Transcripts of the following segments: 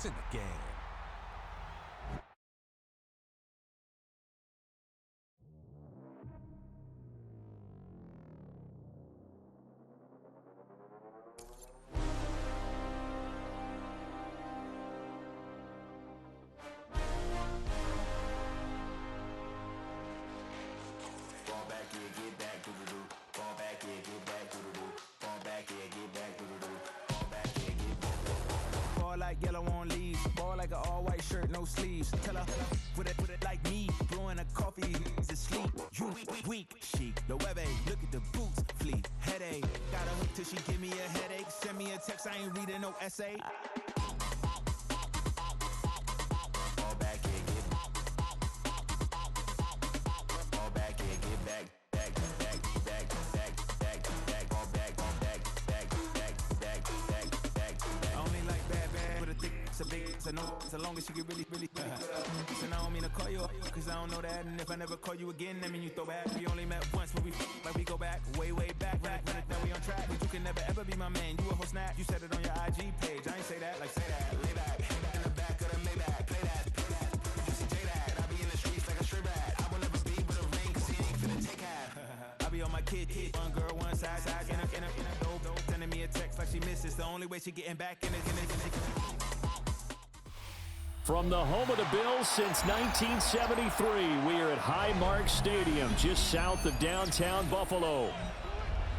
It's in the game. Like yellow on leaves, ball like an all-white shirt, no sleeves. Tell her with it like me, blowing a coffee, he's asleep. You weak, chic, the web look at the boots, fleet, headache. Got a hook till she give me a headache. Send me a text, I ain't reading no essay. Fall back, yeah, get back. So no, so long as you get really good. So now I don't mean to call you up, cause I don't know that. And if I never call you again, that mean you throw back. We only met once, but we go back, way back. Run it, now we on track. But you can never ever be my man. You a whole snap, you said it on your IG page. I ain't say that, like say that. Lay back, in the back of the Maybach. Play that. You see J that. I be in the streets like a stray rat. I will never be with a ring, cause he ain't finna take half. I be on my kid, one girl, one side, in a dope. Sending me a text like she misses. The only way she getting back in it. From the home of the Bills since 1973, we are at Highmark Stadium, just south of downtown Buffalo.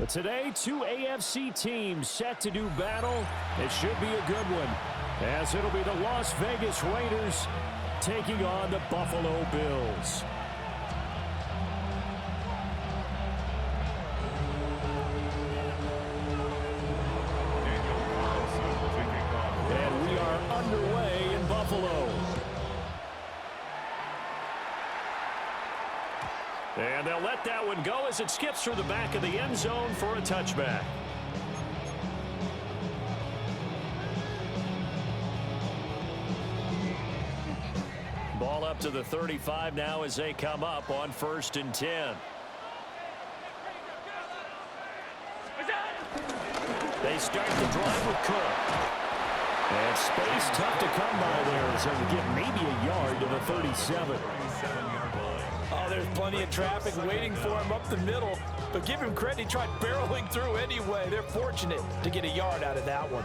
But today, two AFC teams set to do battle. It should be a good one, as it'll be the Las Vegas Raiders taking on the Buffalo Bills. And we are underway in Buffalo. And they'll let that one go as it skips through the back of the end zone for a touchback. Ball up to the 35 now as they come up on 1st and 10. They start the drive with Cook. And space tough to come by there, so we get maybe a yard to the 37. Oh, there's plenty of traffic waiting for him up the middle. But give him credit, he tried barreling through anyway. They're fortunate to get a yard out of that one.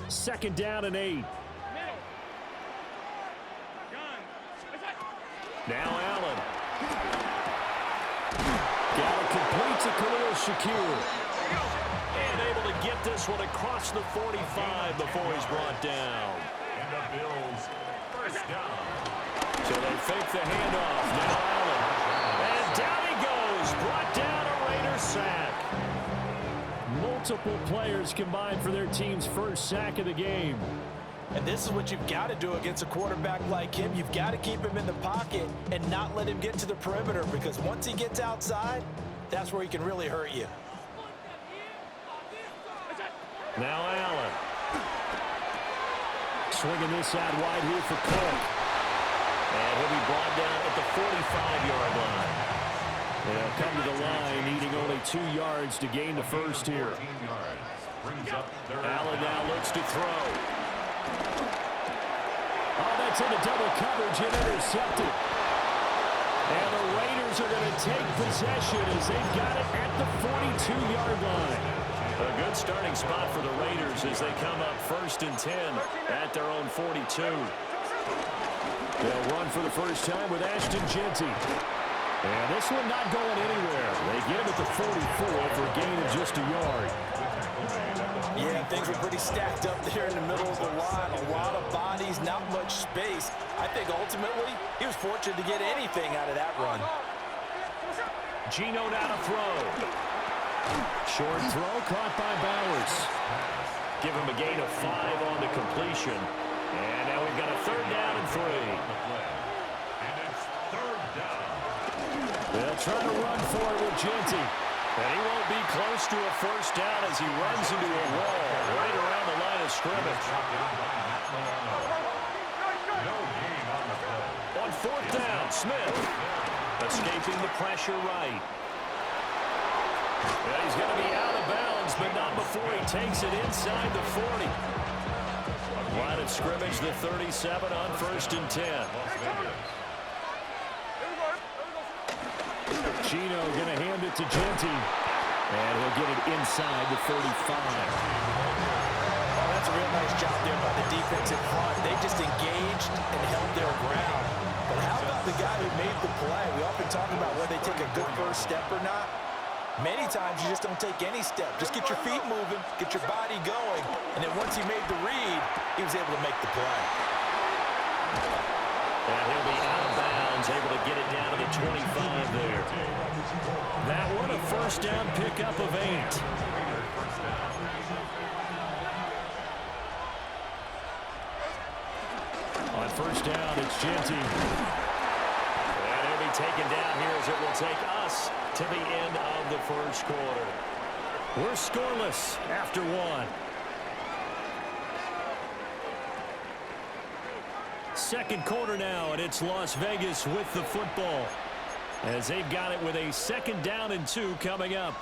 2nd down and 8. Now Allen. Got it complete to Khalil Shakir. And able to get this one across the 45 before he's brought down. And the Bills, 1st down. So they fake the handoff. Now Allen. And down he goes. Brought down a Raider sack. Multiple players combined for their team's first sack of the game. And this is what you've got to do against a quarterback like him. You've got to keep him in the pocket and not let him get to the perimeter, because once he gets outside, that's where he can really hurt you. Now Allen. Swinging this out wide here for Cook. And he'll be brought down at the 45-yard line. They'll come to the line, needing only 2 yards to gain the first here. Allen now looks to throw. Oh, that's into double coverage and intercepted. And the Raiders are going to take possession as they've got it at the 42-yard line. A good starting spot for the Raiders as they come up 1st and 10 at their own 42. They'll run for the first time with Ashton Jeanty. And this one not going anywhere. They get him at the 44 for a gain of just a yard. Yeah, things were pretty stacked up there in the middle of the line. A lot of bodies, not much space. I think ultimately he was fortunate to get anything out of that run. Geno now to throw. Short throw caught by Bowers. Give him a gain of 5 on the completion. And now we've got a 3rd down and 3. And it's 3rd down. They'll try to run for it with Jeanty. And he won't be close to a first down as he runs into a wall right around the line of scrimmage. No gain on the play. On 4th down, Smith escaping the pressure right. Yeah, he's going to be out of bounds, but not before he takes it inside the 40. Line of scrimmage, the 37 on 1st and 10. Chino going to hand it to Genty. And he'll get it inside the 35. Oh, that's a real nice job there by the defensive front. They just engaged and held their ground. But how about the guy who made the play? We often talk about whether they take a good first step or not. Many times you just don't take any step. Just get your feet moving, get your body going, and then once he made the read, he was able to make the play. And he'll be out of bounds, able to get it down to the 25 there. That one a first down pickup of 8. On first down, it's Genty. And he'll be taken down here as it will take us to the end of the first quarter. We're scoreless after 1. Second quarter now, and it's Las Vegas with the football, as they've got it with a 2nd down and 2 coming up.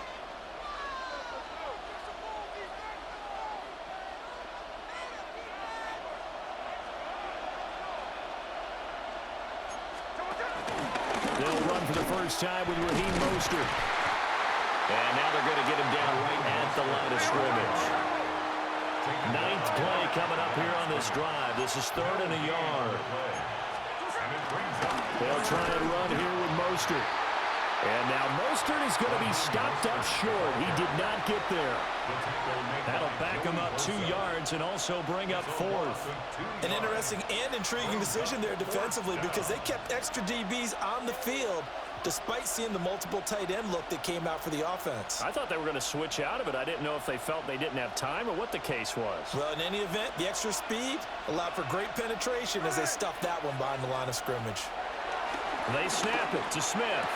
They'll run for the first time with Raheem Mostert. And now they're going to get him down right at the line of scrimmage. 9th play coming up here on this drive. This is 3rd and a yard. They'll try and run here with Mostert. And now Mostert is going to be stopped up short. He did not get there. That'll back him up 2 yards and also bring up 4th. An interesting and intriguing decision there defensively because they kept extra DBs on the field despite seeing the multiple tight end look that came out for the offense. I thought they were going to switch out of it. I didn't know if they felt they didn't have time or what the case was. Well, in any event, the extra speed allowed for great penetration as they stuffed that one behind the line of scrimmage. They snap it to Smith.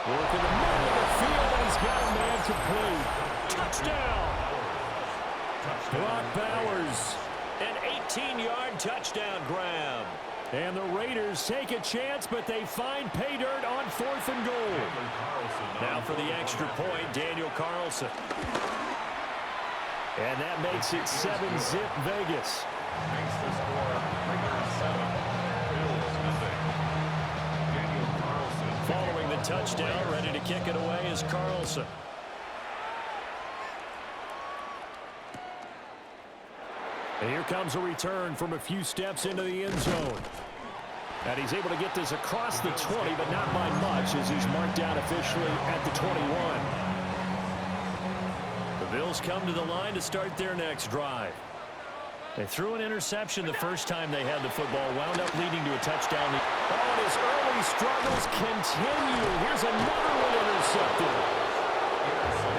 Working the middle of the field, and he's got a man complete. Touchdown! Brock Bowers, an 18-yard touchdown grab. And the Raiders take a chance, but they find pay dirt on 4th and goal. Now for the extra point, Daniel Carlson. And that makes it 7-zip Vegas. Makes the score 3-7. Following the touchdown, ready to kick it away is Carlson. And here comes a return from a few steps into the end zone. And he's able to get this across the 20, but not by much as he's marked out officially at the 21. The Bills come to the line to start their next drive. They threw an interception the first time they had the football, wound up leading to a touchdown. Oh, and his early struggles continue. Here's another one intercepted.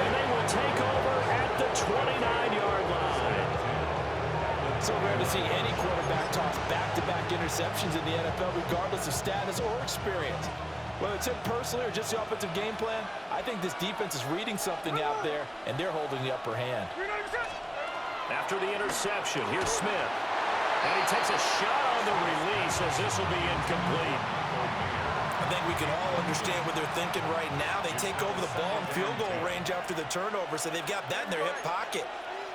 And they will take over at the 29-yard line. So rare to see any quarterback toss back-to-back interceptions in the NFL, regardless of status or experience. Whether it's him personally or just the offensive game plan, I think this defense is reading something out there, and they're holding the upper hand. After the interception, here's Smith. And he takes a shot on the release as this will be incomplete. I think we can all understand what they're thinking right now. They take over the ball in field goal range after the turnover, so they've got that in their hip pocket.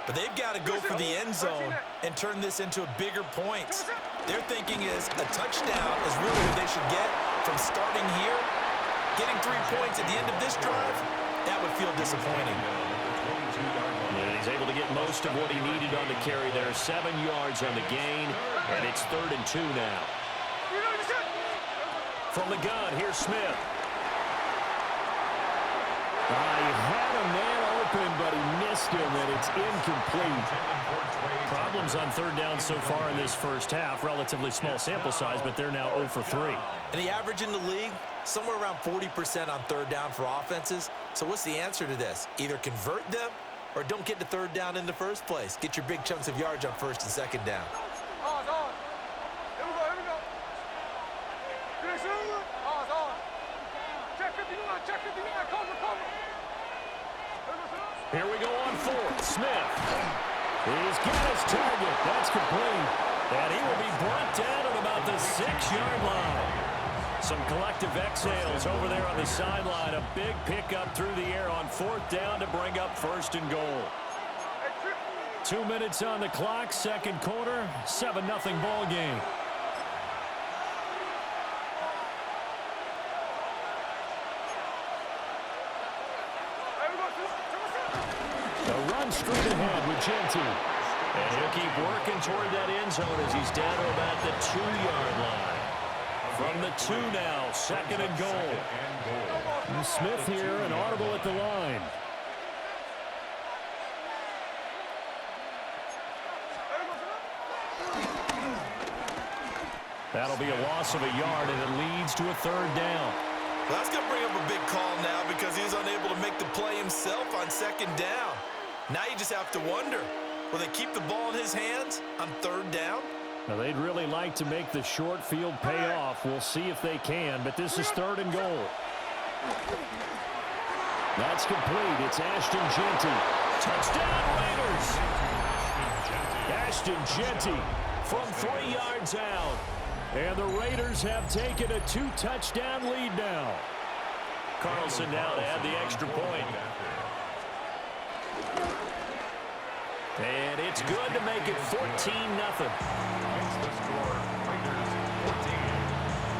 But they've got to go for the end zone and turn this into bigger points. Their thinking is a touchdown is really what they should get from starting here. Getting 3 points at the end of this drive, that would feel disappointing. And he's able to get most of what he needed on the carry there. 7 yards on the gain, and it's 3rd and 2 now. From the gun, here's Smith. He had a man open, but he missed him, and it's incomplete. Problems on 3rd down so far in this first half. Relatively small sample size, but they're now 0 for 3. And the average in the league, somewhere around 40% on 3rd down for offenses. So what's the answer to this? Either convert them or don't get to 3rd down in the first place. Get your big chunks of yards on 1st and 2nd down. Here we go on 4th. Smith. He's got his target. That's complete. And he will be brought down at about the 6-yard line. Some collective exhales over there on the sideline. A big pickup through the air on 4th down to bring up 1st and goal. 2 minutes on the clock, second quarter, 7-0 ball game. A run straight ahead with Genty. And he'll keep working toward that end zone as he's down to about the 2-yard line. From the 2 now, second and goal. And Smith here, an audible at the line. That'll be a loss of a yard, and it leads to a third down. Well, that's going to bring up a big call now because he's unable to make the play himself on second down. Now you just have to wonder, will they keep the ball in his hands on third down? Now, they'd really like to make the short field pay off. We'll see if they can, but this is third and goal. That's complete. It's Ashton Genty. Touchdown, Raiders! Ashton Genty from 3 yards out. And the Raiders have taken a 2-touchdown lead now. Carlson now to add the extra point. And it's good to make it 14-0. Makes the score Raiders 14,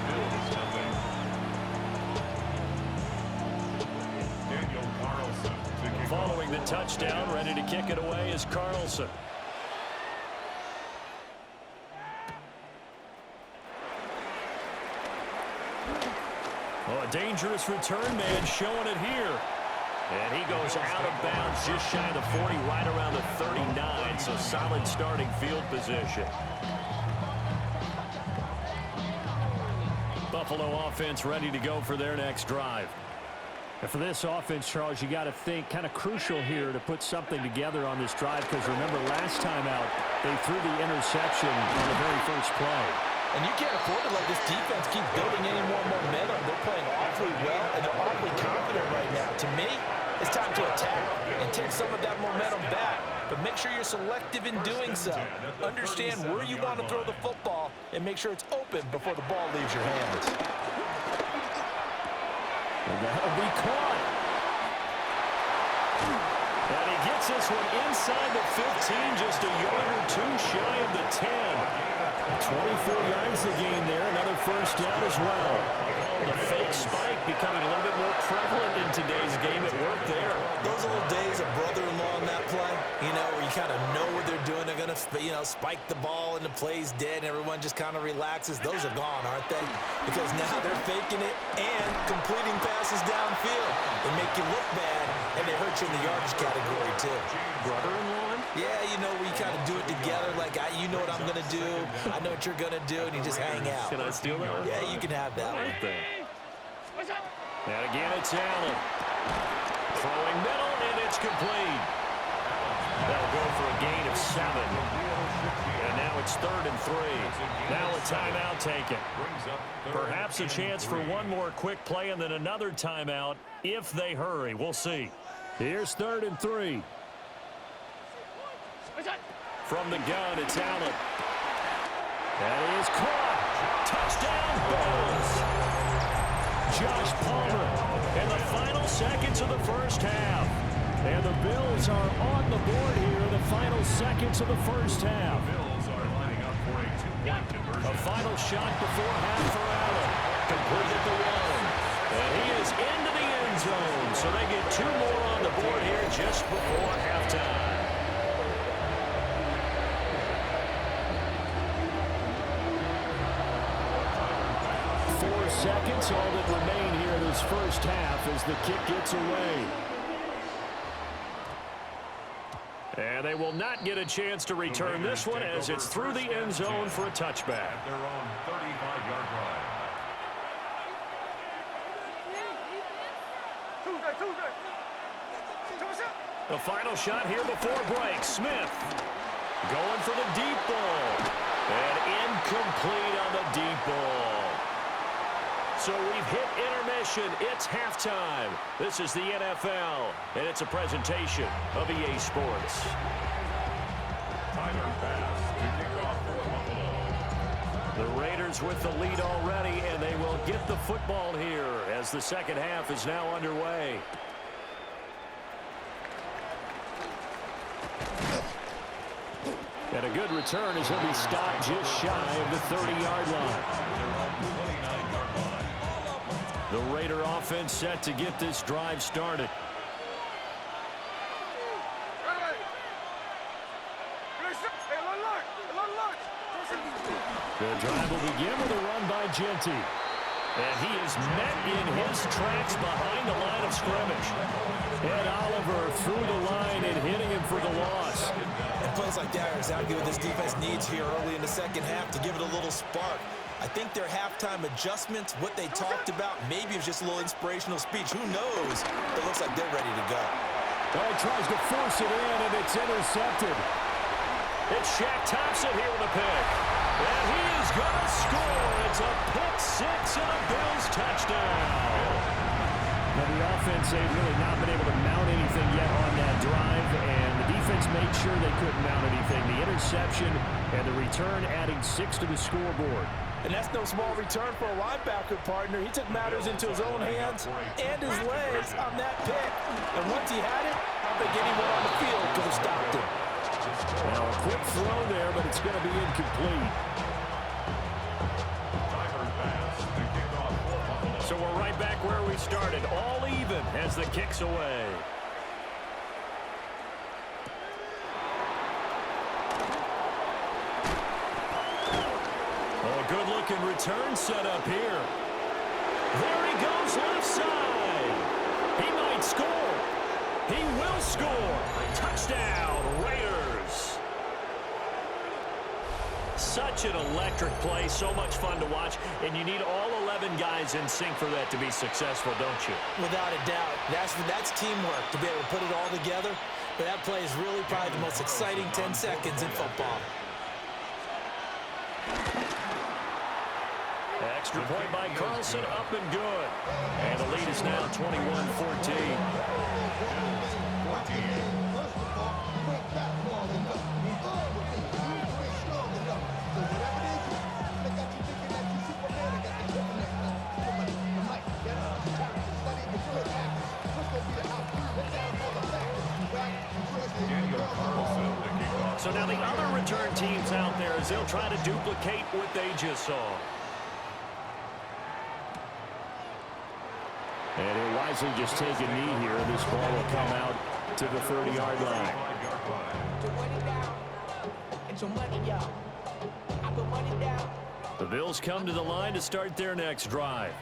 Bills 0. Daniel Carlson to kick Following the touchdown, ready to kick it away is Carlson. Oh, a dangerous return man showing it here. And he goes out of bounds just shy of the 40, right around the 39, so solid starting field position. Buffalo offense ready to go for their next drive. And for this offense, Charles, you got to think kind of crucial here to put something together on this drive because remember last time out, they threw the interception on the very first play. And you can't afford to let this defense keep building any more momentum. They're playing awfully well, and they're awfully confident right now. To me, it's time to attack and take some of that momentum back. But make sure you're selective in doing so. Understand where you want to throw the football and make sure it's open before the ball leaves your hands. And that'll be caught. And he gets this one inside the 15, just a yard or two shy of the 10. 24 yards to gain there, another first down as well. The fake spike becoming a little bit more prevalent in today's game. It worked there. Those little days of brother-in-law on that play, you know, where you kind of know what they're doing. They're going to, spike the ball and the play's dead and everyone just kind of relaxes. Those are gone, aren't they? Because now they're faking it and completing passes downfield. They make you look bad, and they hurt you in the yardage category, too. Brother-in-law? Yeah, you know, we kind of do it together. Like, you know what I'm going to do. I know what you're going to do, and you just hang out. Can I steal that one? Yeah, you can have that one. And again, it's Allen. Throwing middle, and it's complete. That'll go for a gain of 7. And now it's 3rd and 3. Now a timeout taken. Perhaps a chance for one more quick play and then another timeout if they hurry. We'll see. Here's 3rd and 3. From the gun, it's Allen. That is caught. Touchdown, Bills. Josh Palmer in the final seconds of the first half. And the Bills are on the board here in the final seconds of the first half. Bills are lining up for a 2-point conversion. A final shot before half for Allen. Completed the run. And he is into the end zone. So they get 2 more on the board here just before halftime. 4 seconds, all that remain here in this first half as the kick gets away. And they will not get a chance to return this one as it's through the end zone for a touchback. At their own 35-yard line. The final shot here before break. Smith going for the deep ball. And incomplete on the deep ball. So we've hit intermission. It's halftime. This is the NFL, and it's a presentation of EA Sports. Tyler Bass to kick off for Buffalo. The Raiders with the lead already, and they will get the football here as the second half is now underway. return as he'll be stopped just shy of the 30-yard line. The Raider offense set to get this drive started. The drive will begin with a run by Genty. And he is met in his tracks behind the line of scrimmage. Ed Oliver through the line and hitting him for the loss. And plays like that are exactly what this defense needs here early in the second half to give it a little spark. I think their halftime adjustments, what they talked about, maybe it was just a little inspirational speech. Who knows? It looks like they're ready to go. Oh, he tries to force it in, and it's intercepted. It's Shaq Thompson here with a pick. And he is going to score. It's a pick six and a Bills touchdown. Now, the offense, they've really not been able to mount anything yet on that drive, and the defense made sure they couldn't mount anything. The interception and the return adding 6 to the scoreboard. And that's no small return for a linebacker partner. He took matters into his own hands and his legs on that pick. And once he had it, I don't think anyone on the field could have stopped him. Now, a quick throw there, but it's going to be incomplete. So we're right back where we started, all even as the kick's away. Oh, a good-looking return set up here. There he goes left side. He might score. He will score. Touchdown, Raiders. Such an electric play, so much fun to watch, and you need all 11 guys in sync for that to be successful, don't you? Without a doubt. That's teamwork to be able to put it all together. But that play is really probably the most exciting 10 seconds in football. Extra point by Carlson, up and good. And the lead is now 21-14. So now the other return teams out there as they'll try to duplicate what they just saw. And he'll wisely just take a knee here. This ball will come out to the 30-yard line. The Bills come to the line to start their next drive.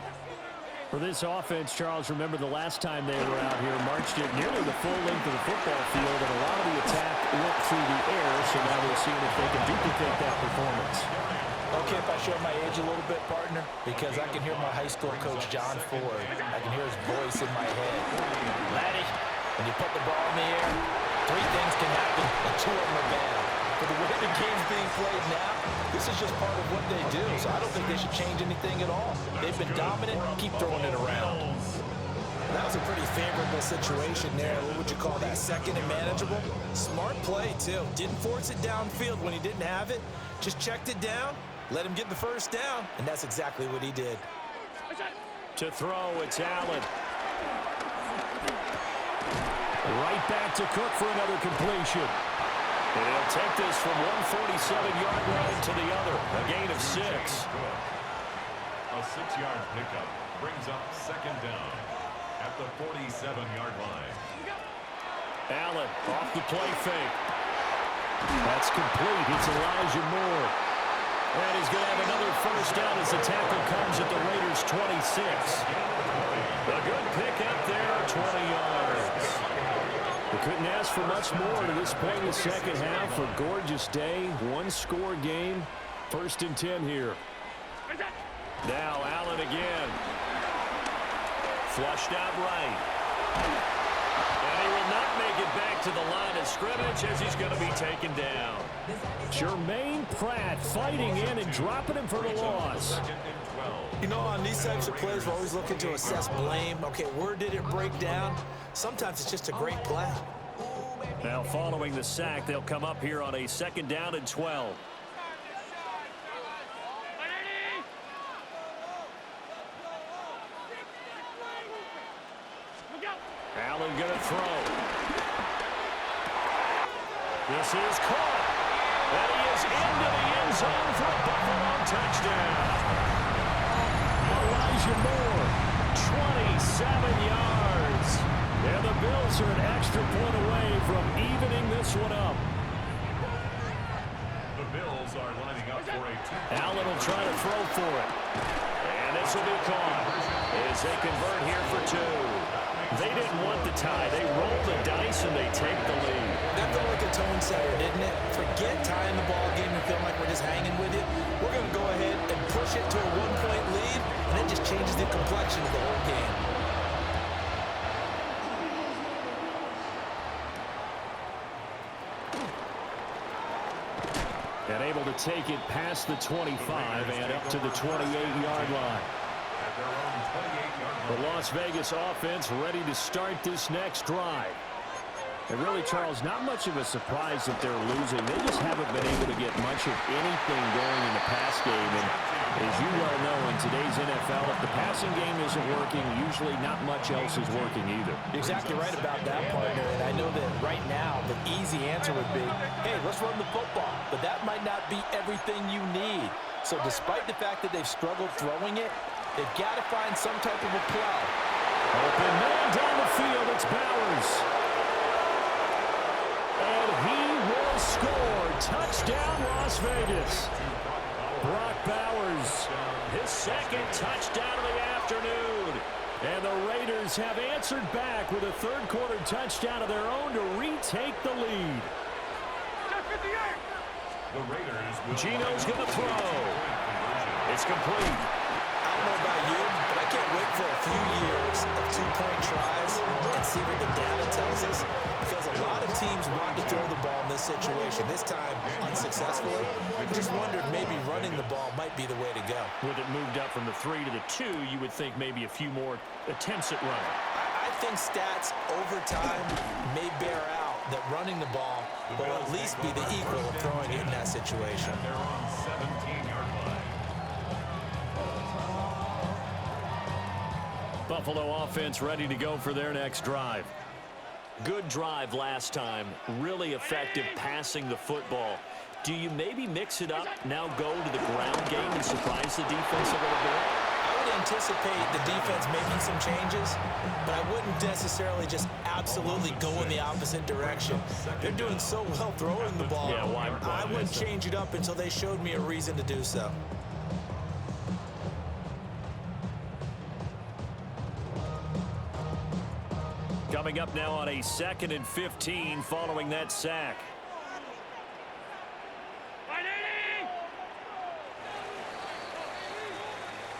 For this offense, Charles, remember the last time they were out here, marched it nearly the full length of the football field, and a lot of the attack went through the air, so now they're seeing if they can duplicate that performance. Okay, if I show my age a little bit, partner, because I can hear my high school coach, John Ford. I can hear his voice in my head. Laddie, when you put the ball in the air, 3 things can happen, and 2 of them are bad. But the way the game's being played now, this is just part of what they do, so I don't think they should change anything at all. They've been dominant, keep throwing it around. That was a pretty favorable situation there. What would you call that, second and manageable? Smart play, too. Didn't force it downfield when he didn't have it. Just checked it down, let him get the first down, and that's exactly what he did. To throw, it's Allen. Right back to Cook for another completion. And he'll take this from 147-yard line to the other, a gain of 6. A 6-yard pickup brings up second down at the 47-yard line. Allen off the play fake. That's complete. It's Elijah Moore. And he's going to have another first down as the tackle comes at the Raiders' 26. A good pick up there, 20 yards. We couldn't ask for much more to this point in the second half. A gorgeous day, 1-score game. 1st and 10 here. Now Allen again. Flushed out right. And he will not make it back to the line of scrimmage as he's going to be taken down. Jermaine Pratt fighting in and dropping him for the loss. You know, on these types of plays, we're always looking to assess blame. Okay, where did it break down? Sometimes it's just a great play. Now, following the sack, they'll come up here on a 2nd down and 12. Allen going to throw. This is caught. And he is into the end zone for a Buffalo touchdown. Elijah Moore, 27 yards. And the Bills are an extra point away from evening this one up. The Bills are lining up for a Allen will try to throw for it. And this will be caught as they convert here for two. They didn't want the tie. They rolled the dice and they take the lead. That felt like a tone setter, didn't it? Forget tying the ball game and feeling like we're just hanging with it. We're going to go ahead and push it to a one-point lead, and it just changes the complexion of the whole game. And able to take it past the 25 and up to the 28-yard line. at their own 28-yard line. The Las Vegas offense ready to start this next drive. And really, Charles, not much of a surprise that they're losing. They just haven't been able to get much of anything going in the pass game. And as you well know, in today's NFL, if the passing game isn't working, usually not much else is working either. You're exactly right about that, partner. And I know that right now the easy answer would be, hey, let's run the football. But that might not be everything you need. So despite the fact that they've struggled throwing it, they've got to find some type of a play. Open man down the field, it's Bowers. And he will score. Touchdown, Las Vegas. Brock Bowers, his second touchdown of the afternoon. And the Raiders have answered back with a third-quarter touchdown of their own to retake the lead. The Raiders will Gino's going to throw. It's complete. I don't know about you, but I can't wait for a few years of two-point tries and see what the data tells us. Because a lot of teams want to throw the ball in this situation. This time, unsuccessfully. I just wondered maybe running the ball might be the way to go. With it moved up from the 3 to the 2, you would think maybe a few more attempts at running. I think stats over time may bear out that running the ball will at least be the equal of throwing it in that situation. They're on 17-yard line. Buffalo offense ready to go for their next drive. Good drive last time. Really effective passing the football. Do you maybe mix it up, now go to the ground game and surprise the defense a little bit? I would anticipate the defense making some changes, but I wouldn't necessarily just absolutely go in the opposite direction. They're doing so well throwing the ball. Yeah, why I wouldn't change it up until they showed me a reason to do so. Coming up now on a 2nd and 15 following that sack.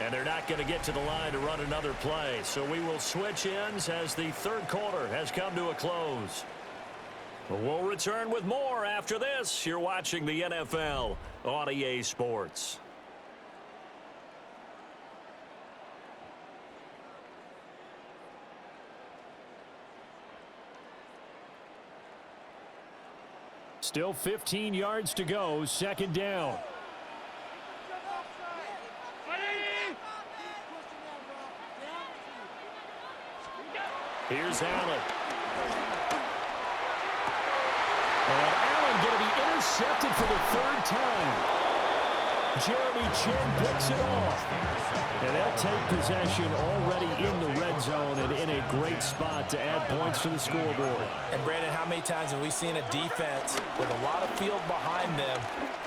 And they're not going to get to the line to run another play. So we will switch ends as the third quarter has come to a close. We'll return with more after this. You're watching the NFL on EA Sports. Still 15 yards to go, second down. Here's Allen. And Allen going to be intercepted for the third time. Jeremy Chin picks it off. And they'll take possession already in the red zone and in a great spot to add points to the scoreboard. And Brandon, how many times have we seen a defense with a lot of field behind them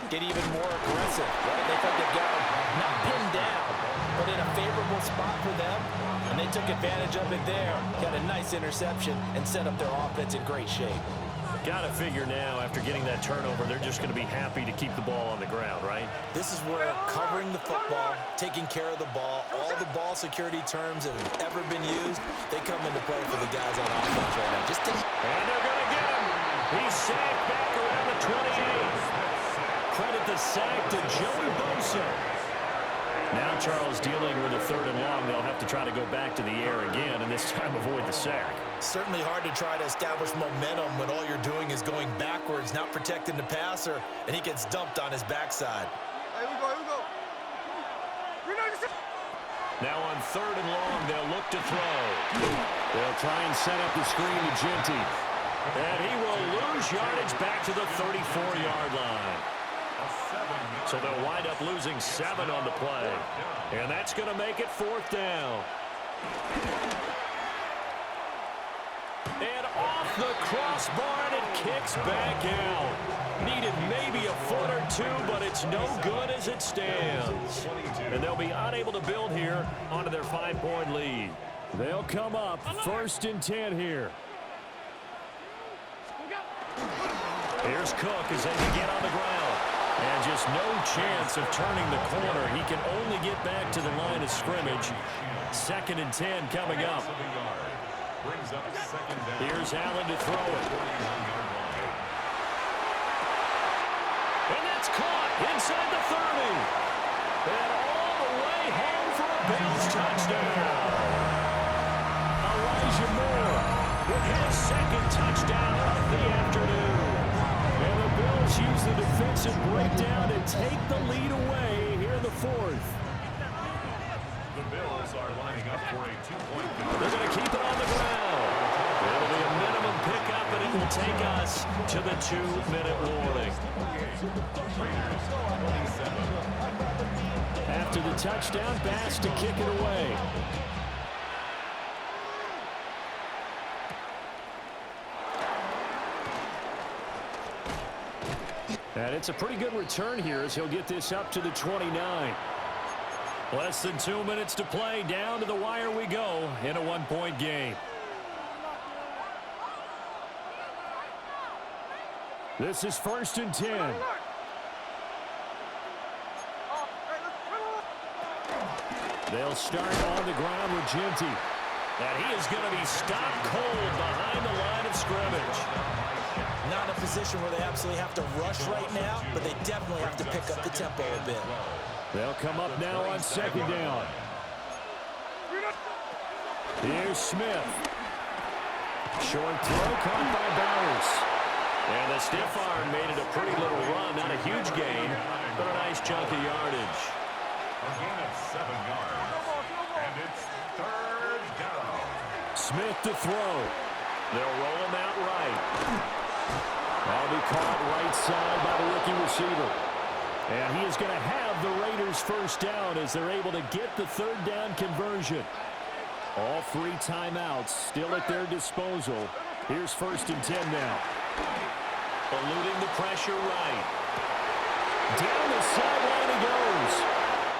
get even more aggressive, right? They think they've got them not pinned down, but in a favorable spot for them. And they took advantage of it there, got a nice interception, and set up their offense in great shape. Got to figure now, after getting that turnover, they're just going to be happy to keep the ball on the ground, right? This is where covering the football, taking care of the ball, all the ball security terms that have ever been used, they come into play for the guys on offense right now. Just take. And they're going to get him. He's sacked back around the 28. Credit the sack to Joey Bosa. Now Charles dealing with a 3rd and long. They'll have to try to go back to the air again, and this time avoid the sack. Certainly hard to try to establish momentum when all you're doing is going backwards, not protecting the passer, and he gets dumped on his backside. Here we go. Now on 3rd and long, they'll look to throw. They'll try and set up the screen to Ginty. And he will lose yardage back to the 34-yard line. So they'll wind up losing 7 on the play. And that's going to make it 4th down. And off the crossbar, and it kicks back out. Needed maybe a foot or two, but it's no good as it stands. And they'll be unable to build here onto their 5-point lead. They'll come up 1st and 10 here. Here's Cook as they begin on the ground. And just no chance of turning the corner. He can only get back to the line of scrimmage. 2nd and 10 coming up. Here's Allen to throw it. And that's caught inside the 30. And all the way home for a Bills touchdown. Elijah Moore with his 2nd touchdown of the afternoon. And the Bills use the defensive breakdown to take the lead away here in the 4th. The Bills are lining up for a 2-point conversion. They're going to keep it on the ground. It'll be a minimum pickup, and it will take us to the 2-minute warning. After the touchdown, Bass to kick it away. And it's a pretty good return here as he'll get this up to the 29. Less than 2 minutes to play. Down to the wire we go in a 1-point game. This is 1st and 10. They'll start on the ground with Ginty. And he is going to be stopped cold behind the line of scrimmage. Not in a position where they absolutely have to rush right now, but they definitely have to pick up the tempo a bit. They'll come up now on 2nd down. Here's Smith. Short throw caught by Bowers. And the stiff arm made it a pretty little run. Not a huge gain, but a nice chunk of yardage. A gain of 7 yards. And it's 3rd down. Smith to throw. They'll roll him out right. That'll be caught right side by the rookie receiver. And he is going to have the Raiders 1st down as they're able to get the 3rd down conversion. All 3 timeouts still at their disposal. Here's 1st and 10 now. Eluding the pressure right. Down the sideline he goes.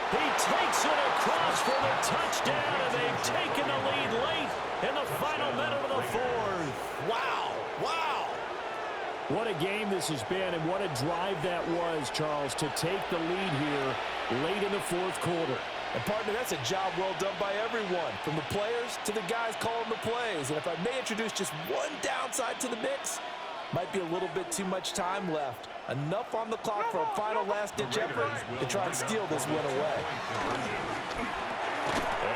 He takes it across for the touchdown, and they've taken the lead late in the final minute of the 4th. Wow, wow. What a game this has been, and what a drive that was, Charles, to take the lead here late in the 4th quarter. And, partner, that's a job well done by everyone, from the players to the guys calling the plays. And if I may introduce just one downside to the mix, might be a little bit too much time left. Enough on the clock for a final last-ditch effort to try and steal this win away.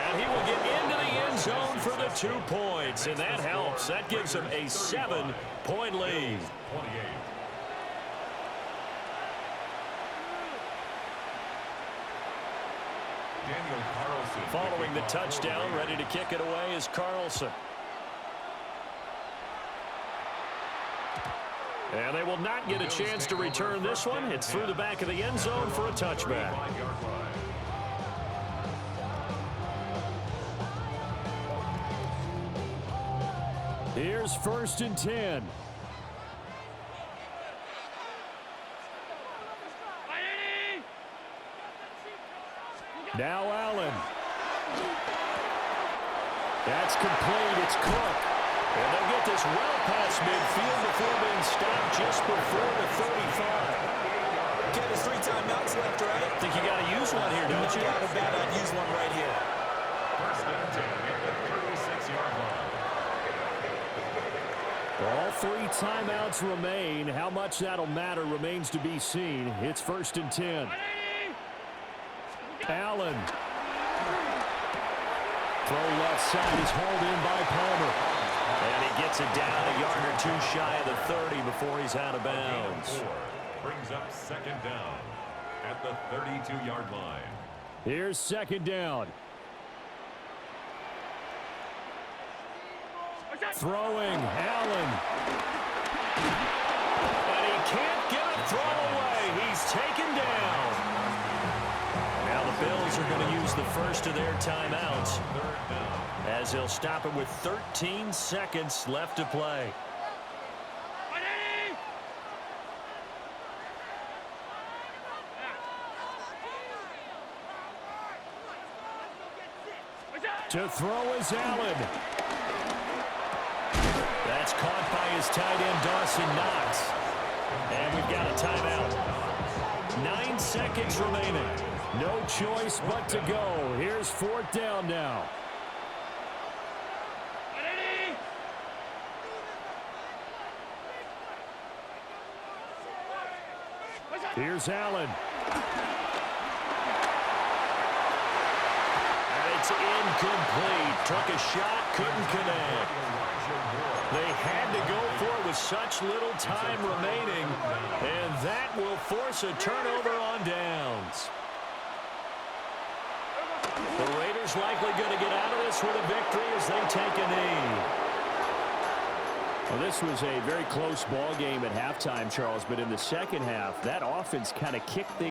And he will get into the end zone for the 2 points, and that helps. That gives him a 7-point lead. 28. Daniel Carlson. Following the touchdown, ready to kick it away is Carlson. And they will not get a chance to return this one. It's through the back of the end zone for a touchback. Here's 1st and 10. Now Allen. That's complete. It's Cook. And they'll get this well past midfield before being stopped just before the 35. Okay, there's 3 timeouts left, right? I think you got to use one here, don't you? Not a bad, I'd use one right here. 1st and 10 at the 36-yard line. All 3 timeouts remain. How much that'll matter remains to be seen. It's 1st and 10. Allen. Throw left side is hauled in by Palmer. And he gets it down a yard or 2 shy of the 30 before he's out of bounds. Brings up 2nd down at the 32-yard line. Here's 2nd down. Throwing, Allen. And he can't get a throw away. He's taken Bills are going to use the first of their timeouts as they'll stop it with 13 seconds left to play. To throw is Allen. That's caught by his tight end, Dawson Knox. And we've got a timeout. 9 seconds remaining. No choice but to go. Here's 4th down now. Here's Allen. It's incomplete. Took a shot, couldn't connect. They had to go for it with such little time remaining, and that will force a turnover on downs. The Raiders likely going to get out of this with a victory as they take a knee. Well, this was a very close ball game at halftime, Charles, but in the second half, that offense kind of kicked things